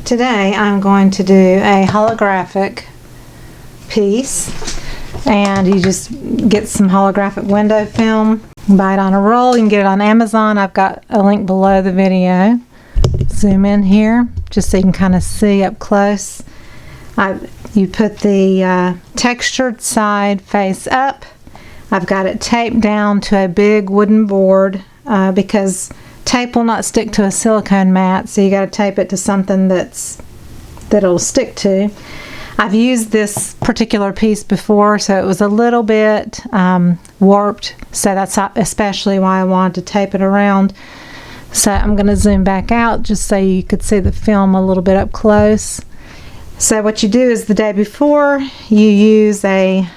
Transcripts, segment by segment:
Today I'm going to do a holographic piece, and you just get some holographic window film, buy it on a roll. You can get it on Amazon. I've got a link below the video. Zoom in here just so you can kind of see up close. You put the textured side face up. I've got it taped down to a big wooden board because tape will not stick to a silicone mat, so you got to tape it to something that'll stick to. I've used this particular piece before, so it was a little bit warped, so that's especially why I wanted to tape it around. So I'm going to zoom back out just so you could see the film a little bit up close. So what you do is the day before, you use a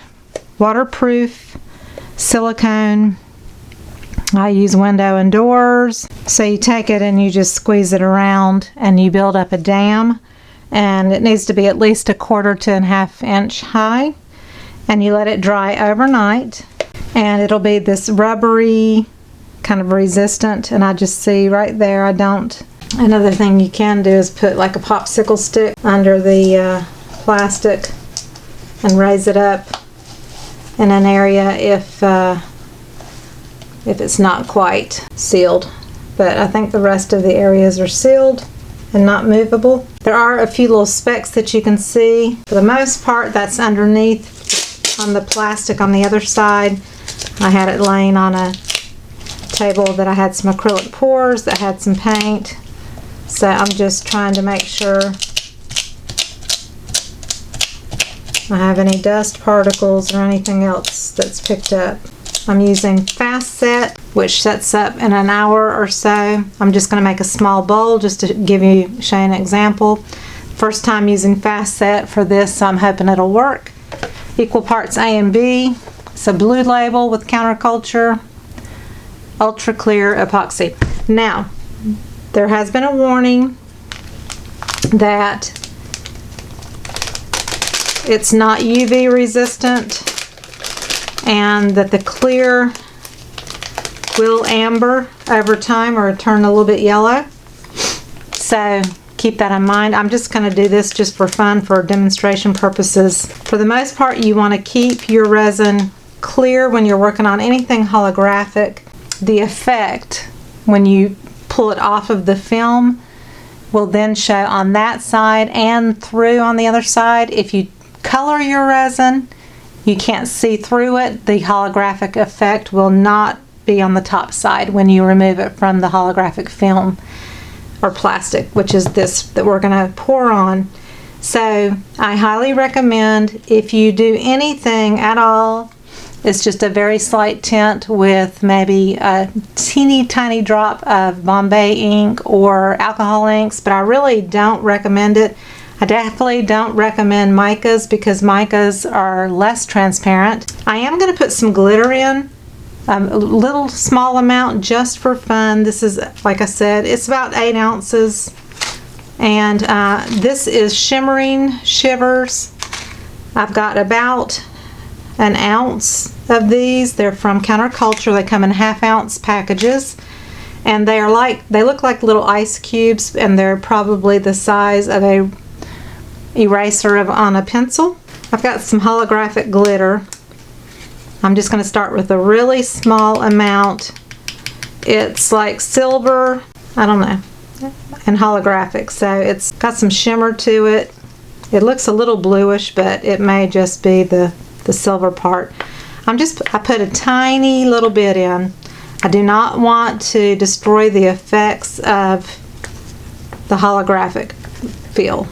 waterproof silicone. I use window and doors. So you take it and you just squeeze it around and you build up a dam, and it needs to be at least 1/4 to 1/2 inch high, and you let it dry overnight, and it'll be this rubbery kind of resistant. And I just see right there, another thing you can do is put like a popsicle stick under the plastic and raise it up in an area if it's not quite sealed. But I think the rest of the areas are sealed and not movable. There are a few little specks that you can see. For the most part, that's underneath on the plastic on the other side. I had it laying on a table that I had some acrylic pours that had some paint. So I'm just trying to make sure I have any dust particles or anything else that's picked up. I'm using fast set, which sets up in an hour or so. I'm just going to make a small bowl just to show you an example. First time using fast set for this, so I'm hoping it'll work. Equal parts A and B. It's a blue label with counterculture, ultra clear epoxy. Now, there has been a warning that it's not UV resistant, and that the clear will amber over time or turn a little bit yellow. So keep that in mind. I'm just going to do this just for fun, for demonstration purposes. For the most part, you want to keep your resin clear when you're working on anything holographic. The effect when you pull it off of the film will then show on that side and through on the other side. If you color your resin, you can't see through it. The holographic effect will not be on the top side when you remove it from the holographic film or plastic, which is this that we're going to pour on. So I highly recommend, if you do anything at all, it's just a very slight tint with maybe a teeny tiny drop of Bombay ink or alcohol inks, but I really don't recommend it. I definitely don't recommend micas because micas are less transparent. I am going to put some glitter in, a little small amount just for fun. This is, like I said, it's about 8 ounces. And this is Shimmering Shivers. I've got about 1 ounce of these. They're from Counterculture. They come in 1/2 ounce packages. And they look like little ice cubes, and they're probably the size of a eraser on a pencil. I've got some holographic glitter. I'm just going to start with a really small amount. It's like silver, I don't know, and holographic, so it's got some shimmer to it. It looks a little bluish, but it may just be the silver part. I put a tiny little bit in. I do not want to destroy the effects of the holographic feel.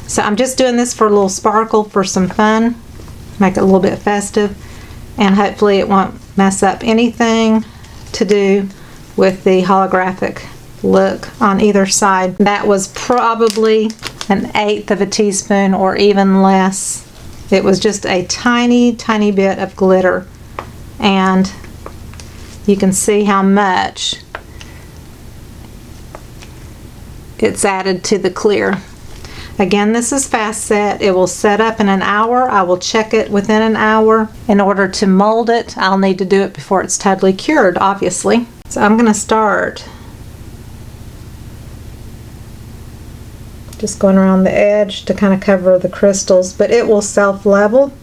So I'm just doing this for a little sparkle, for some fun, make it a little bit festive, and hopefully it won't mess up anything to do with the holographic look on either side. That was probably 1/8 of a teaspoon or even less. It was just a tiny, tiny bit of glitter, and you can see how much it's added to the clear. Again, this is fast set. It will set up in an hour. I will check it within an hour. In order to mold it, I'll need to do it before it's totally cured, obviously. So I'm going to start just going around the edge to kind of cover the crystals, but it will self-level.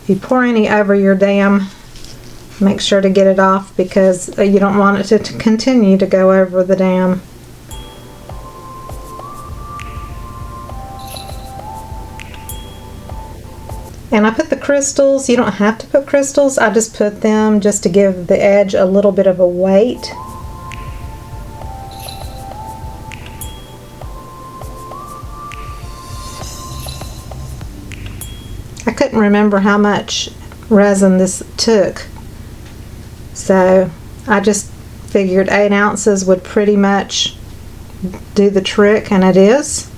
If you pour any over your dam, make sure to get it off because you don't want it to continue to go over the dam. And I put the crystals, you don't have to put crystals, I just put them just to give the edge a little bit of a weight. I couldn't remember how much resin this took, so I just figured 8 ounces would pretty much do the trick, and it is.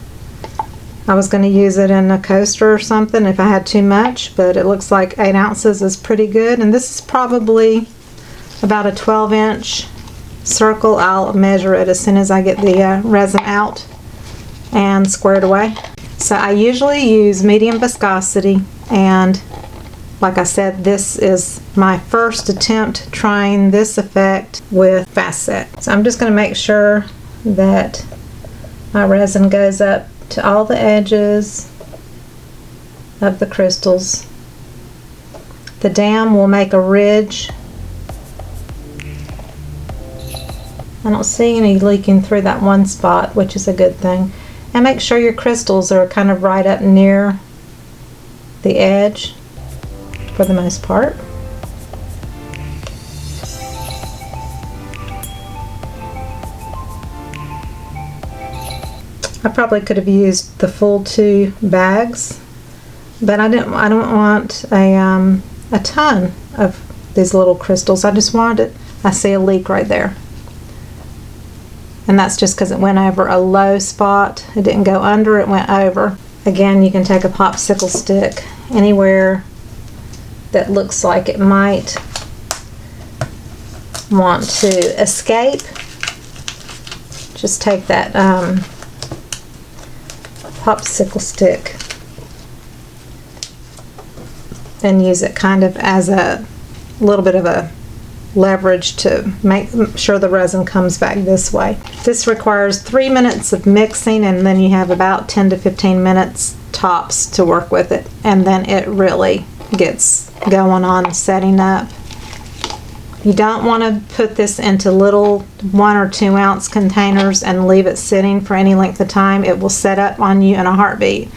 I was going to use it in a coaster or something if I had too much, but it looks like 8 ounces is pretty good. And this is probably about a 12-inch circle. I'll measure it as soon as I get the resin out and squared away. So I usually use medium viscosity, and like I said, this is my first attempt trying this effect with fast set. So I'm just going to make sure that my resin goes up to all the edges of the crystals. The dam will make a ridge. I don't see any leaking through that one spot, which is a good thing. And make sure your crystals are kind of right up near the edge for the most part. I probably could have used the full 2 bags, but I don't want a ton of these little crystals. I just wanted it. I see a leak right there, and that's just because it went over a low spot. It didn't go under, it went over. Again, you can take a popsicle stick anywhere that looks like it might want to escape. Just take that popsicle stick and use it kind of as a little bit of a leverage to make sure the resin comes back this way. This requires 3 minutes of mixing, and then you have about 10 to 15 minutes tops to work with it, and then it really gets going on setting up. You don't want to put this into little 1 or 2 ounce containers and leave it sitting for any length of time. It will set up on you in a heartbeat.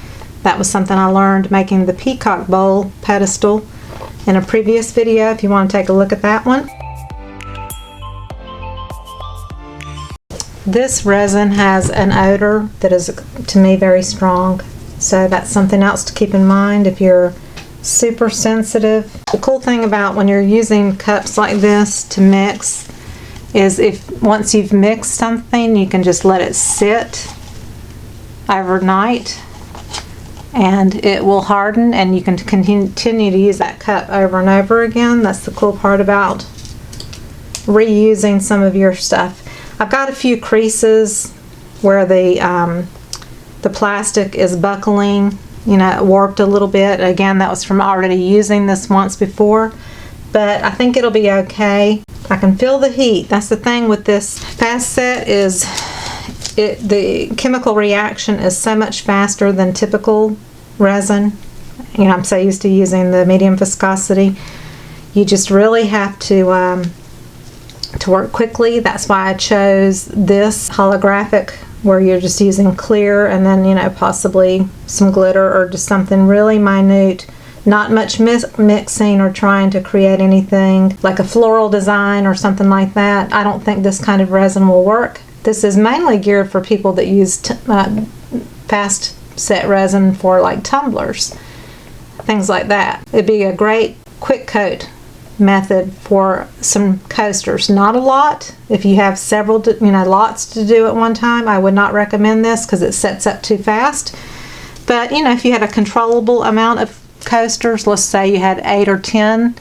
That was something I learned making the peacock bowl pedestal in a previous video, if you want to take a look at that one. This resin has an odor that is, to me, very strong. So that's something else to keep in mind if you're super sensitive. The cool thing about when you're using cups like this to mix is if once you've mixed something, you can just let it sit overnight and it will harden, and you can continue to use that cup over and over again. That's the cool part about reusing some of your stuff. I've got a few creases where the plastic is buckling, you know, it warped a little bit. Again, that was from already using this once before, but I think it'll be okay. I can feel the heat. That's the thing with this fast set, is the chemical reaction is so much faster than typical resin. You know, I'm so used to using the medium viscosity. You just really have to work quickly. That's why I chose this holographic, where you're just using clear and then, you know, possibly some glitter or just something really minute, not much mixing or trying to create anything like a floral design or something like that. I don't think this kind of resin will work. This is mainly geared for people that use fast set resin for like tumblers, things like that. It'd be a great quick coat method for some coasters. Not a lot. If you have several, you know, lots to do at one time, I would not recommend this because it sets up too fast. But, you know, if you had a controllable amount of coasters, let's say you had 8 or 10,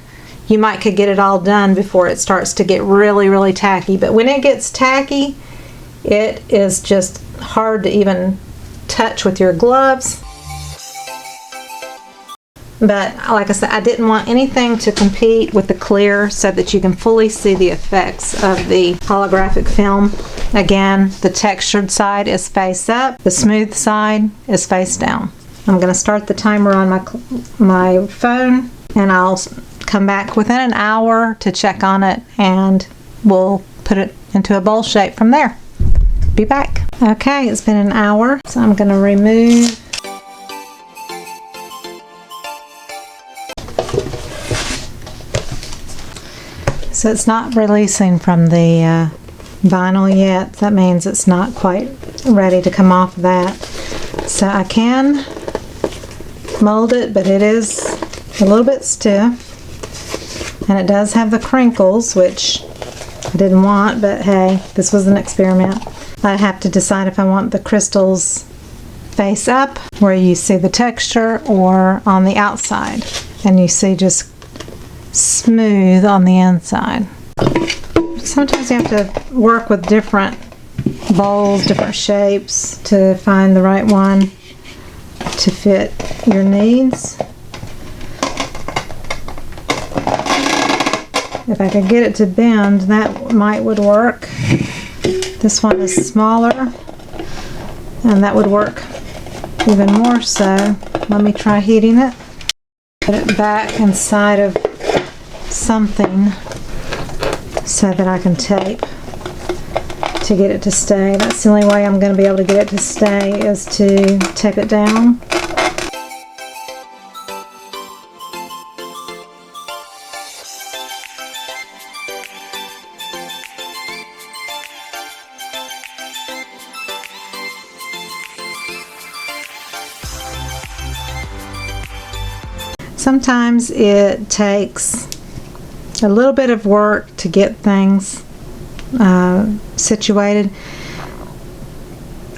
you might could get it all done before it starts to get really, really tacky. But when it gets tacky, it is just hard to even touch with your gloves. But like I said, I didn't want anything to compete with the clear so that you can fully see the effects of the holographic film. Again, the textured side is face up, the smooth side is face down. I'm going to start the timer on my phone, and I'll come back within an hour to check on it, and we'll put it into a bowl shape from there. Be back. Okay, it's been an hour, so I'm going to remove so it's not releasing from the vinyl yet. That means it's not quite ready to come off of that. So I can mold it, but it is a little bit stiff, and it does have the crinkles, which I didn't want, but hey, this was an experiment. I have to decide if I want the crystals face up, where you see the texture, or on the outside, and you see just smooth on the inside. Sometimes you have to work with different bowls, different shapes to find the right one to fit your needs. If I could get it to bend, that would work. This one is smaller, and that would work even more so. Let me try heating it. Put it back inside of something so that I can tape to get it to stay. That's the only way I'm going to be able to get it to stay, is to tape it down. Sometimes it takes a little bit of work to get things situated.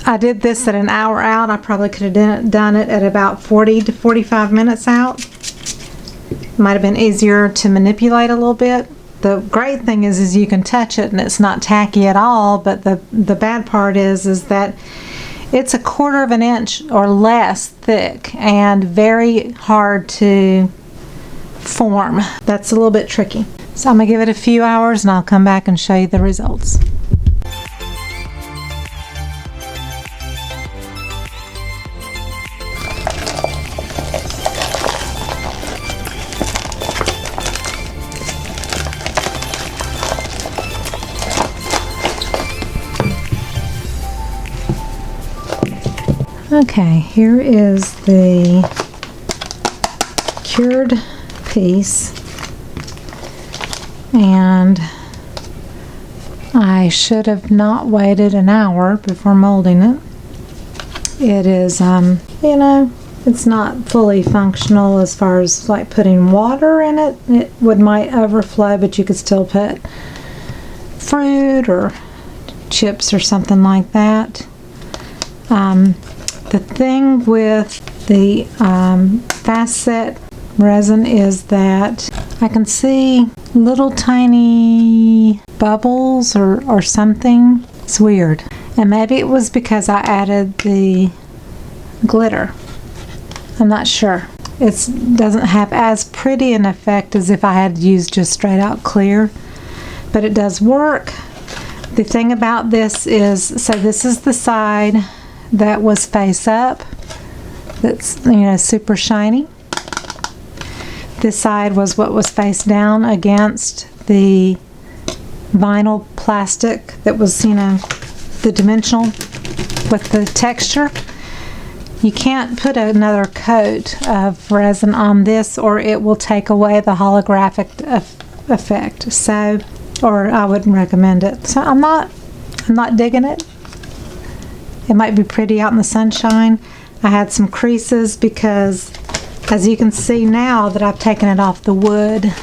I did this at an hour out. I probably could have done it at about 40 to 45 minutes out. Might have been easier to manipulate a little bit. The great thing is you can touch it and it's not tacky at all, but the bad part is that it's 1/4 of an inch or less thick and very hard to form. That's a little bit tricky. So I'm going to give it a few hours and I'll come back and show you the results. Okay, here is the cured piece, and I should have not waited an hour before molding it. It is, you know, it's not fully functional as far as like putting water in it. It might overflow, but you could still put fruit or chips or something like that. The thing with the fast set resin is that I can see little tiny bubbles or something. It's weird. And maybe it was because I added the glitter. I'm not sure. It doesn't have as pretty an effect as if I had used just straight out clear, but it does work. The thing about this is, so this is the side that was face up, that's, you know, super shiny. This side was what was face down against the vinyl plastic that was, you know, the dimensional with the texture. You can't put another coat of resin on this or it will take away the holographic effect. So, or I wouldn't recommend it. So I'm not digging it. It might be pretty out in the sunshine. I had some creases because, as you can see now that I've taken it off the wood,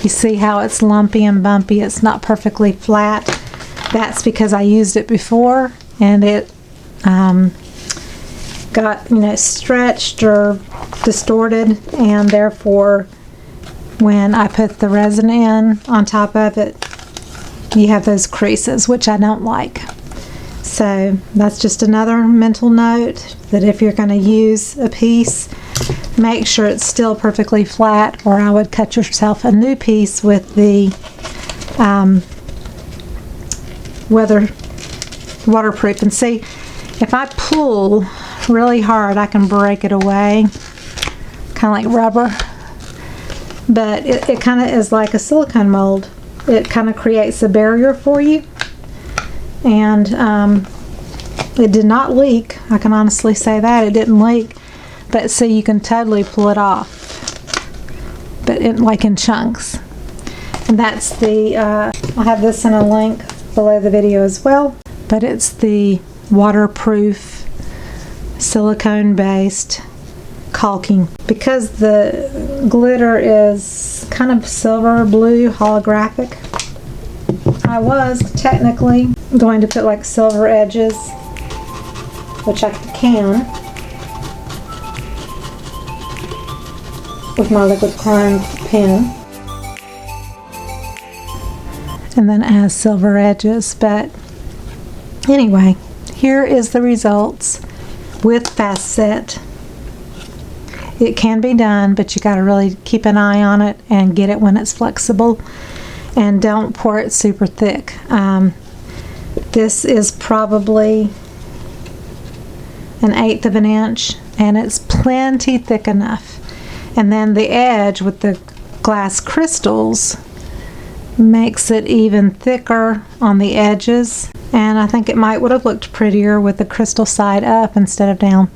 you see how it's lumpy and bumpy. It's not perfectly flat. That's because I used it before and it got, you know, stretched or distorted, and therefore when I put the resin in on top of it, you have those creases, which I don't like. So that's just another mental note, that if you're going to use a piece, make sure it's still perfectly flat, or I would cut yourself a new piece with the waterproof. And see, if I pull really hard, I can break it away, kind of like rubber. But it kind of is like a silicone mold. It kind of creates a barrier for you. And it did not leak. I can honestly say that. It didn't leak. But see, you can totally pull it off. But like in chunks. And that's the, I'll have this in a link below the video as well. But it's the waterproof silicone based caulking. Because the glitter is kind of silver blue holographic, I was technically going to put like silver edges, which I can with my liquid chrome pen, and then it has silver edges. But anyway, here is the results with fast set. It can be done, but you got to really keep an eye on it and get it when it's flexible, and don't pour it super thick. This is probably 1/8 of an inch, and it's plenty thick enough. And then the edge with the glass crystals makes it even thicker on the edges, and I think it would have looked prettier with the crystal side up instead of down.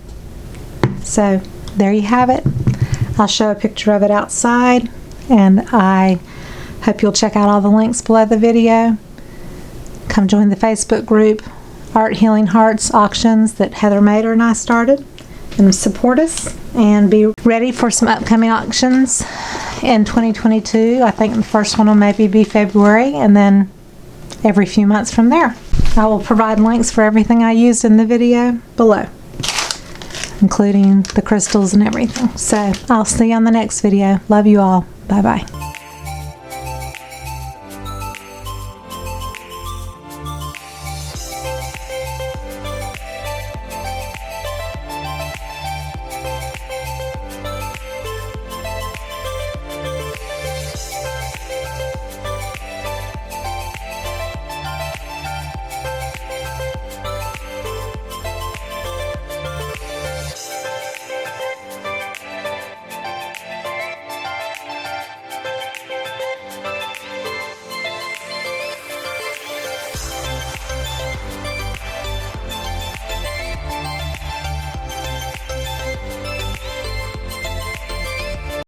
So there you have it. I'll show a picture of it outside, and I hope you'll check out all the links below the video. Come join the Facebook group, Art Healing Hearts Auctions, that Heather Mader and I started, and support us, and be ready for some upcoming auctions in 2022. I think the first one will maybe be February, and then every few months from there. I will provide links for everything I used in the video below, including the crystals and everything. So I'll see you on the next video. Love you all. Bye bye.